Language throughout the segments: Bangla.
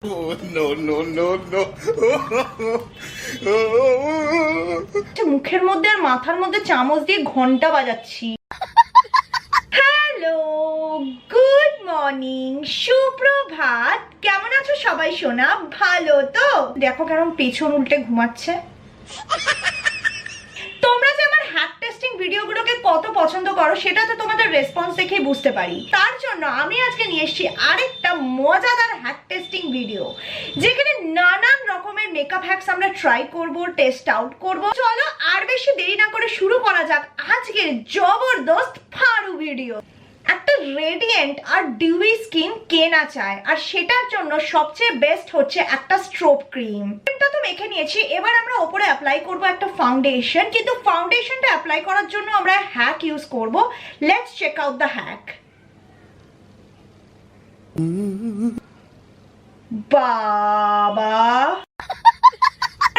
Oh, no, no, no, no. মুখের মধ্যে আর মাথার মধ্যে চামচ দিয়ে ঘন্টা বাজাচ্ছি। হ্যালো, গুড মর্নিং, সুপ্রভাত। কেমন আছো সবাই সোনা? ভালো তো? দেখো কেমন পেছন উল্টে ঘুমাচ্ছে। তোমরা যে আমার হ্যাক টেস্টিং ভিডিওগুলোকে কত পছন্দ করো সেটা তো তোমাদের রেসপন্স দেখেই বুঝতে পারি। তার জন্য আমি আজকে নিয়ে এসেছি আরেকটা মজাদার হ্যাক টেস্টিং ভিডিও, যেখানে নানান রকমের মেকআপ হ্যাকস আমরা ট্রাই করব, টেস্ট আউট করব। চলো আর বেশি দেরি না করে শুরু করা যাক আজকের জবরদস্ত ফাড়ু ভিডিও। একটা রেডিয়েন্ট আর ডিউই স্কিন কে না চায়, আর সেটার জন্য সবচেয়ে বেস্ট হচ্ছে একটা স্ট্রোব ক্রিম। ক্রিমটা তো মেখে নিয়েছি, এবার আমরা উপরে অ্যাপ্লাই করব একটা ফাউন্ডেশন, কিন্তু ফাউন্ডেশনটা অ্যাপ্লাই করার জন্য আমরা হ্যাক ইউজ করব। Let's check out the hack. বাবা,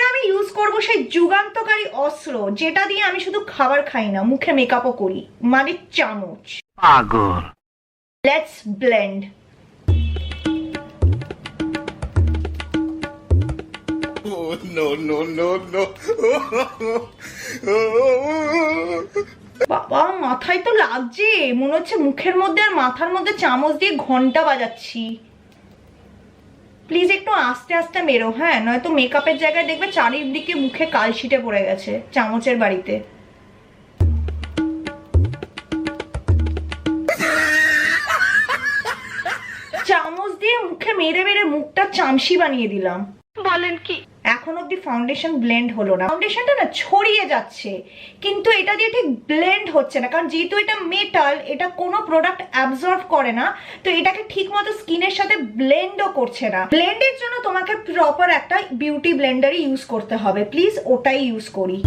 আমি ইউজ করব সেই যুগান্তকারী অস্ত্র যেটা দিয়ে আমি শুধু খাবার খাই না, মুখে মেকআপও করি, মানে চামচ। পাগল। Let's blend. Oh, no, no, no, no. বাবা, মাথায় তো লাগছে, মনে হচ্ছে মুখের মধ্যে আর মাথার মধ্যে চামচ দিয়ে ঘন্টা বাজাচ্ছি। প্লিজ একটু আস্তে আস্তে মেরো, হ্যাঁ, নয়তো মেকআপের জায়গায় দেখবে চারিদিকে মুখে কালশিটে পড়ে গেছে চামচের বাড়িতে। চামচ দিয়ে মুখে মেরে মেরে মুখটা চামচি বানিয়ে দিলাম। বলেন কি? এখন অব্দি ফাউন্ডেশন ব্লেন্ড হলো না। ফাউন্ডেশনটা না ছড়িয়ে যাচ্ছে, কিন্তু এটা দিয়ে ঠিক ব্লেন্ড হচ্ছে না, কারণ যেহেতু এটা মেটাল, এটা কোনো প্রোডাক্ট অ্যাবজর্ব করে না, তো এটাকে ঠিক মতো স্কিনের সাথে ব্লেন্ডও করছে না। ব্লেন্ডের জন্য তোমাকে প্রপার একটা বিউটি ব্লেন্ডারই ইউজ করতে হবে। প্লিজ ওটাই ইউজ করি।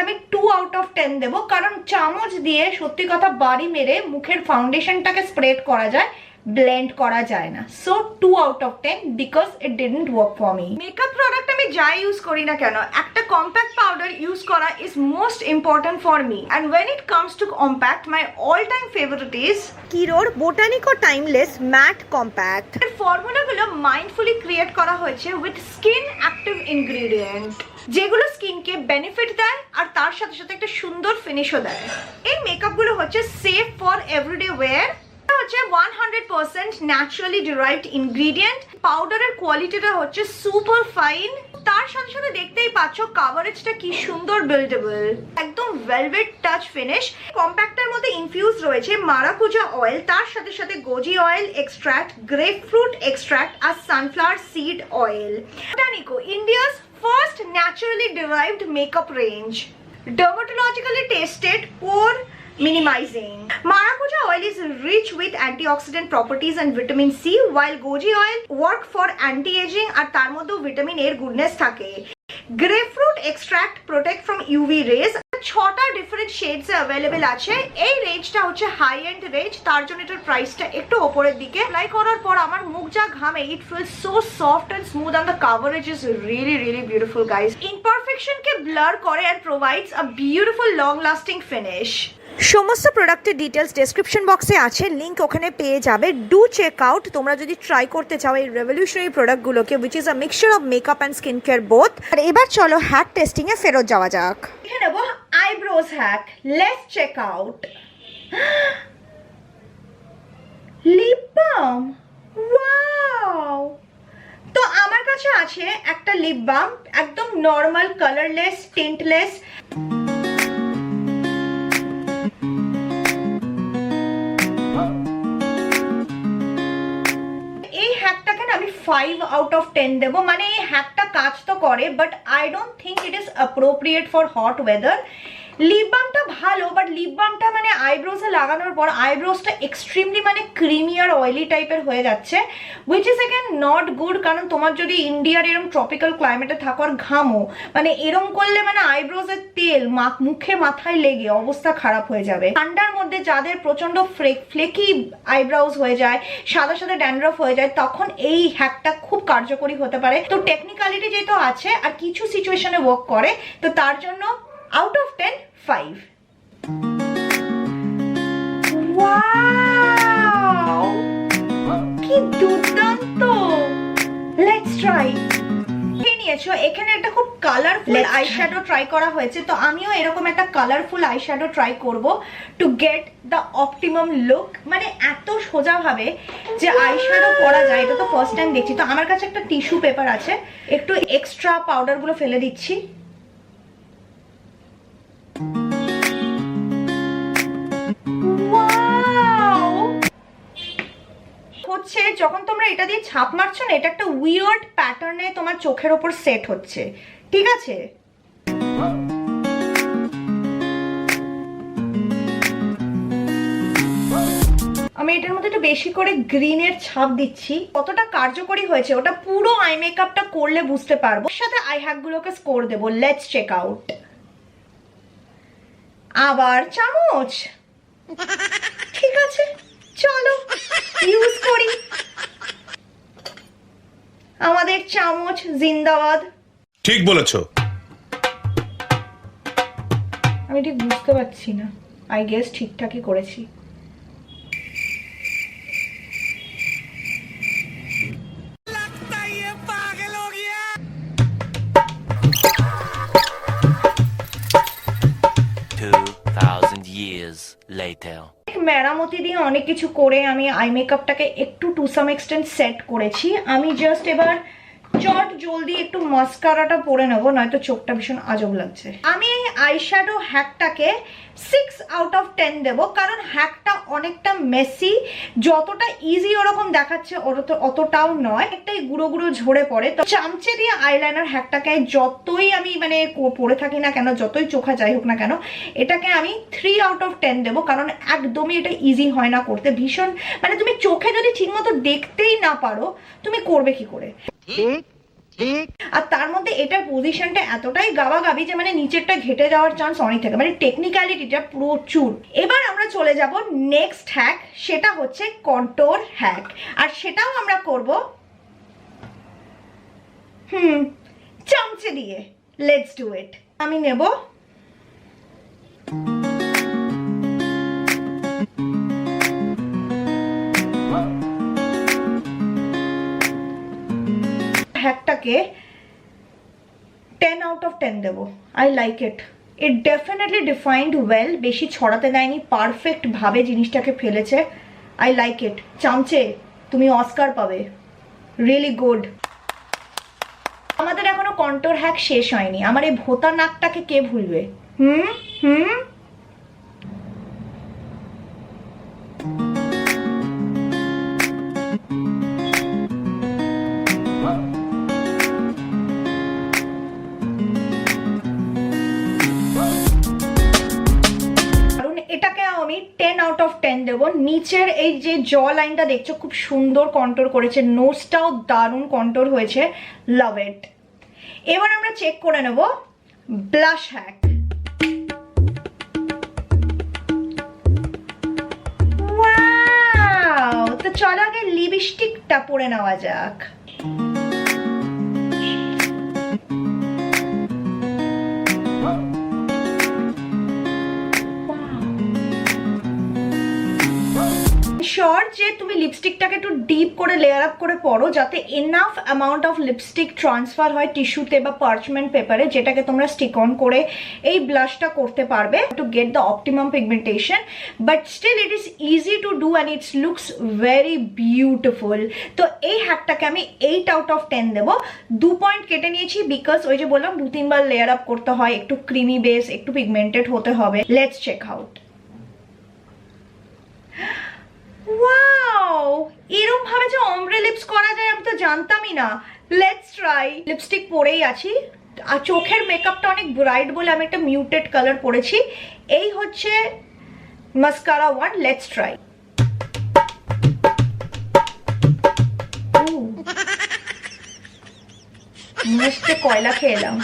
আমি 2 আউট অফ 10 দেবো, কারণ চামচ দিয়ে সত্যি কথা বাড়ি মেরে মুখের ফাউন্ডেশনটাকে স্প্রেড করা যায়, ব্লেন্ড করা যায় না। So 2 out of 10 because it didn't work for me. Makeup product আমি যাই ইউজ করি না কেন, একটা কম্প্যাক্ট পাউডার ইউজ করা is most important for me. And when it comes to compact, my all time favourite is কিরোর বোটানিকো টাইমলেস ম্যাট কম্প্যাক্ট। এর ফর্মুলাগুলো মাইন্ডফুলি ক্রিয়েট করা হয়েছে উইথ স্কিন অ্যাক্টিভ ইনগ্রেডিয়েন্ট, যেগুলো স্কিনকে বেনিফিট দেয় আর তার সাথে সাথে একটা সুন্দর ফিনিশও দেয়। এই মেকআপগুলো হচ্ছে সেফ ফর এভরিডে ওয়্যার, হচ্ছে 100% ন্যাচারালি ডিরাইভড ইনগ্রেডিয়েন্ট। পাউডারের কোয়ালিটিটা হচ্ছে সুপার ফাইন, তার সাথে সাথে দেখতেই পাচ্ছ কভারেজটা কি সুন্দর বিল্ডেবল, একদম ভেলভেট টাচ ফিনিশ। কম্প্যাক্টের মধ্যে ইনফিউজ রয়েছে মারাকুজা অয়েল, তার সাথে সাথে goji oil extract, grapefruit extract আর sunflower seed oil. Botanico, India's first naturally derived makeup range, dermatologically tested, pore minimizing. Maracuja oil is rich with antioxidant properties and vitamin C, while goji oil work for anti-aging আর তার মধ্যে ভিটামিন এর গুডনেস থাকে। Grapefruit extract protect from UV rays. 6টা ডিফারেন্ট শেডস অ্যাভেলেবেল আছে। এই রেঞ্জটা হচ্ছে হাই এন্ড রেঞ্জ, তার জন্য এটার প্রাইসটা একটু উপরের দিকে। অ্যাপ্লাই করার পর আমার মুখ যা ঘামে, it feels so soft and smooth and the coverage is really really beautiful guys. ইমপারফেকশনকে ব্লার করে and provides a beautiful long lasting finish. সমস্ত প্রোডাক্টের ডিটেলস ডেসক্রিপশন বক্সে আছে, লিঙ্ক ওখানে পেয়ে যাবে। ডু চেক আউট তোমরা যদি ট্রাই করতে চাও এই রেভলিউশনারি প্রোডাক্টগুলোকে, which is a mixture of makeup and skin care both. আর এবার চলো হ্যাক টেস্টিং এ ফেরত যাওয়া যাক। এখানে নেবো eyebrows hack. Let's check out. Lip balm, wow! তো আমার কাছে আছে একটা লিপ বাম, একদম নর্মাল, কালারলেস, টিন্টলেস। আমি 5 আউট অফ 10 দেবো। মানে এই হ্যাকটা কাজ তো করে, but I don't think it is appropriate for hot weather. Lip বামটা ভালো, বাট লিপ বামটা মানে আইব্রোসে লাগানোর পর আইব্রোসটা এক্সট্রিমলি মানে ক্রিমি আর অয়েলি টাইপের হয়ে যাচ্ছে, which is again not good. কারণ তোমার যদি ইন্ডিয়ার এরকম ট্রপিক্যাল ক্লাইমেটে থাকো আর ঘামো, মানে এরম করলে মানে আইব্রোসের তেল মুখে মাথায় লেগে অবস্থা খারাপ হয়ে যাবে। ঠান্ডার মধ্যে যাদের প্রচন্ড ফ্লেকি আইব্রাউজ হয়ে যায়, সাদা সাদা ড্যান্ড্রফ হয়ে যায়, তখন এই হ্যাকটা খুব কার্যকরী হতে পারে। তো টেকনিক্যালিটি যেহেতু আছে আর কিছু সিচুয়েশনে ওয়ার্ক করে, তো তার জন্য আউট অফ 10 5। ওয়াও, কি দুর্দান্ত! Let's try. নিয়েছো এখানে একটা খুব কালারফুল আইশ্যাডো ট্রাই করা হয়েছে, তো আমিও এরকম একটা কালারফুল আইশ্যাডো ট্রাই করব two get the optimum look. মানে এত সোজা ভাবে যে আইশ্যাডো পরা যায় এটা তো ফার্স্ট টাইম দেখছি। তো আমার কাছে একটা টিস্যু পেপার আছে, একটু এক্সট্রা পাউডার গুলো ফেলে দিচ্ছি। হচ্ছে যখন তোমরা এটা দিয়ে ছাপ মারছো না, এটা একটা উইয়ার্ড প্যাটার্নে তোমার চোখের ওপর সেট হচ্ছে, ঠিক আছে? আমি এটার মধ্যে একটু বেশি করে গ্রিনের ছাপ দিচ্ছি। কতটা কার্যকরী হয়েছে ওটা পুরো আই মেকআপটা করলে বুঝতে পারবো। এর সাথে আই হ্যাক গুলোকে স্কোর দেবো। Let's check out. আবার চামচ, ঠিক আছে চলো ইউজ করি। আমাদের চামচ জিন্দাবাদ। ঠিক বলেছো। আমি ঠিক বুঝতে পারছি না, আই গেস ঠিকঠাকই করেছি। মেরামতি দিয়ে অনেক কিছু করে আমি আই মেকআপটাকে একটু টু সাম এক্সটেন্ট সেট করেছি। আমি জাস্ট এবার চট জলদি একটু মাস্কারাটা পরে নেবো, নয়তো চোখটা ভীষণ আজব লাগছে। আমি এই আইশ্যাডো হ্যাকটাকে 6 আউট অফ 10 দেবো, কারণ হ্যাকটা অনেকটা মেসি। যতটা ইজি ওরকম দেখাচ্ছে অতটাও নয়, একটাই গুঁড়ো গুঁড়ো ঝরে পড়ে। তো চামচে দিয়ে আইলাইনার হ্যাকটাকে যতই আমি মানে পরে থাকি না কেন, যতই চোখা যাই হোক না কেন, এটাকে আমি 3 আউট অফ 10 দেবো, কারণ একদমই এটা ইজি হয় না করতে। ভীষণ মানে তুমি চোখে যদি ঠিকমতো দেখতেই না পারো তুমি করবে কি করে? আর তার মধ্যে এটার পজিশনটা এতটাই গাবাগাবি যে মানে নিচেরটা ঘেটে যাওয়ার চান্স অনেক থাকে, মানে টেকনিক্যালিটিটা প্রচুর। এবার আমরা চলে যাব নেক্সট হ্যাক, সেটা হচ্ছে কন্ট্যুর হ্যাক। আর সেটাও আমরা করব চামচে দিয়ে। Let's do it. আমি নেব হ্যাকটাকে 10 আউট অফ 10 দেবো। I like it. It definitely defined well, বেশি ছড়াতে দেয়নি, পারফেক্ট ভাবে জিনিসটাকে ফেলেছে। I like it. চামচে তুমি অস্কার পাবে, রিয়েলি গুড। আমাদের এখনো কন্ট্যুর হ্যাক শেষ হয়নি। আমার এই ভোতা নাকটাকে কে ভুলবে? আমি 10 আউট অফ 10 দেবো। নিচের এই যে জ লাইনটা দেখছো খুব সুন্দর কন্ট্যুর করেছে, নোজটাও দারুণ কন্ট্যুর হয়েছে, লাভ ইট। এবার আমরা চেক করে নেব ব্লাশ হ্যাক। ওয়াও, তো চলো আগে লিপস্টিকটা পরে নেওয়া যাক। শিওর যে তুমি লিপস্টিকটাকে একটু ডিপ করে লেয়ার আপ করে পরো, যাতে enough amount of lipstick transfer হয় টিস্যুতে বা পার্চমেন্ট পেপারে, যেটাকে তোমরা স্টিক অন করে এই ব্লাশটা করতে পারবে to get the optimum pigmentation. But still it is easy to do and it's looks very beautiful. তো এই হ্যাকটাকে আমি 8 আউট অফ 10 দেবো। 2 পয়েন্ট কেটে নিয়েছি, বিকজ ওই যে বললাম 2-3 বার লেয়ার আপ করতে হয়, একটু ক্রিমি বেস, একটু পিগমেন্টেড হতে হবে। Let's check out. ওয়াও, এরকম ভাবে যে অমব্রে লিপস করা যায় আমি তো জানতামই না। Let's try. লিপস্টিক পরেই আছি, আর চোখের মেকআপটা অনেক ব্রাইট বলে আমি একটা মিউটেড কালার পরেছি। এই হচ্ছে মাস্কারা 1। Let's try. মস্ত কয়লা খেয়ে এলাম।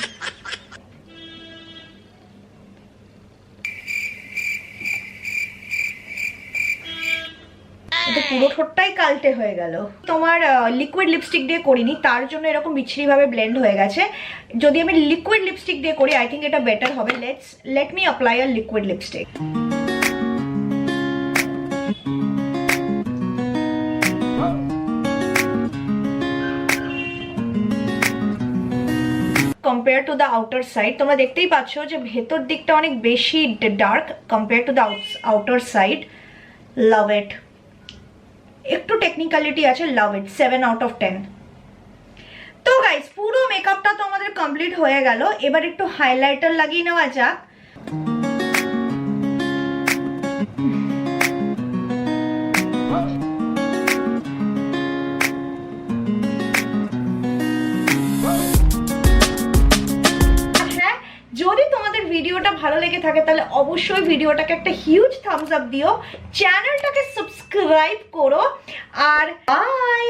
পুরো ঠোঁটটাই কালটে হয়ে গেল। তোমার লিকুইড লিপস্টিক দিয়ে করিনি, তার জন্য এরকম বিচ্ছিরি ভাবে ব্লেন্ড হয়ে গেছে। যদি আমি লিকুইড লিপস্টিক দিয়ে করি আই থিঙ্ক এটা বেটার হবে। Let me apply a liquid lipstick. Compare to the outer side. তোমরা দেখতেই পাচ্ছ যে ভেতর দিকটা অনেক বেশি dark compare to the outer side. Love it. একটু টেকনিক্যালিটি আছে, লাভ ইট, 7 আউট অফ 10। তো গাইস পুরো মেকআপটা তো আমাদের কমপ্লিট হয়ে গেল, এবার একটু হাইলাইটার লাগিয়ে নেওয়া যাক। যদি তোমাদের ভিডিওটা ভালো লেগে থাকে তাহলে অবশ্যই ভিডিওটাকে একটা হিউজ থামস আপ দিও, চ্যানেলটাকে সাবস্ক্রাইব করো, আর বাই।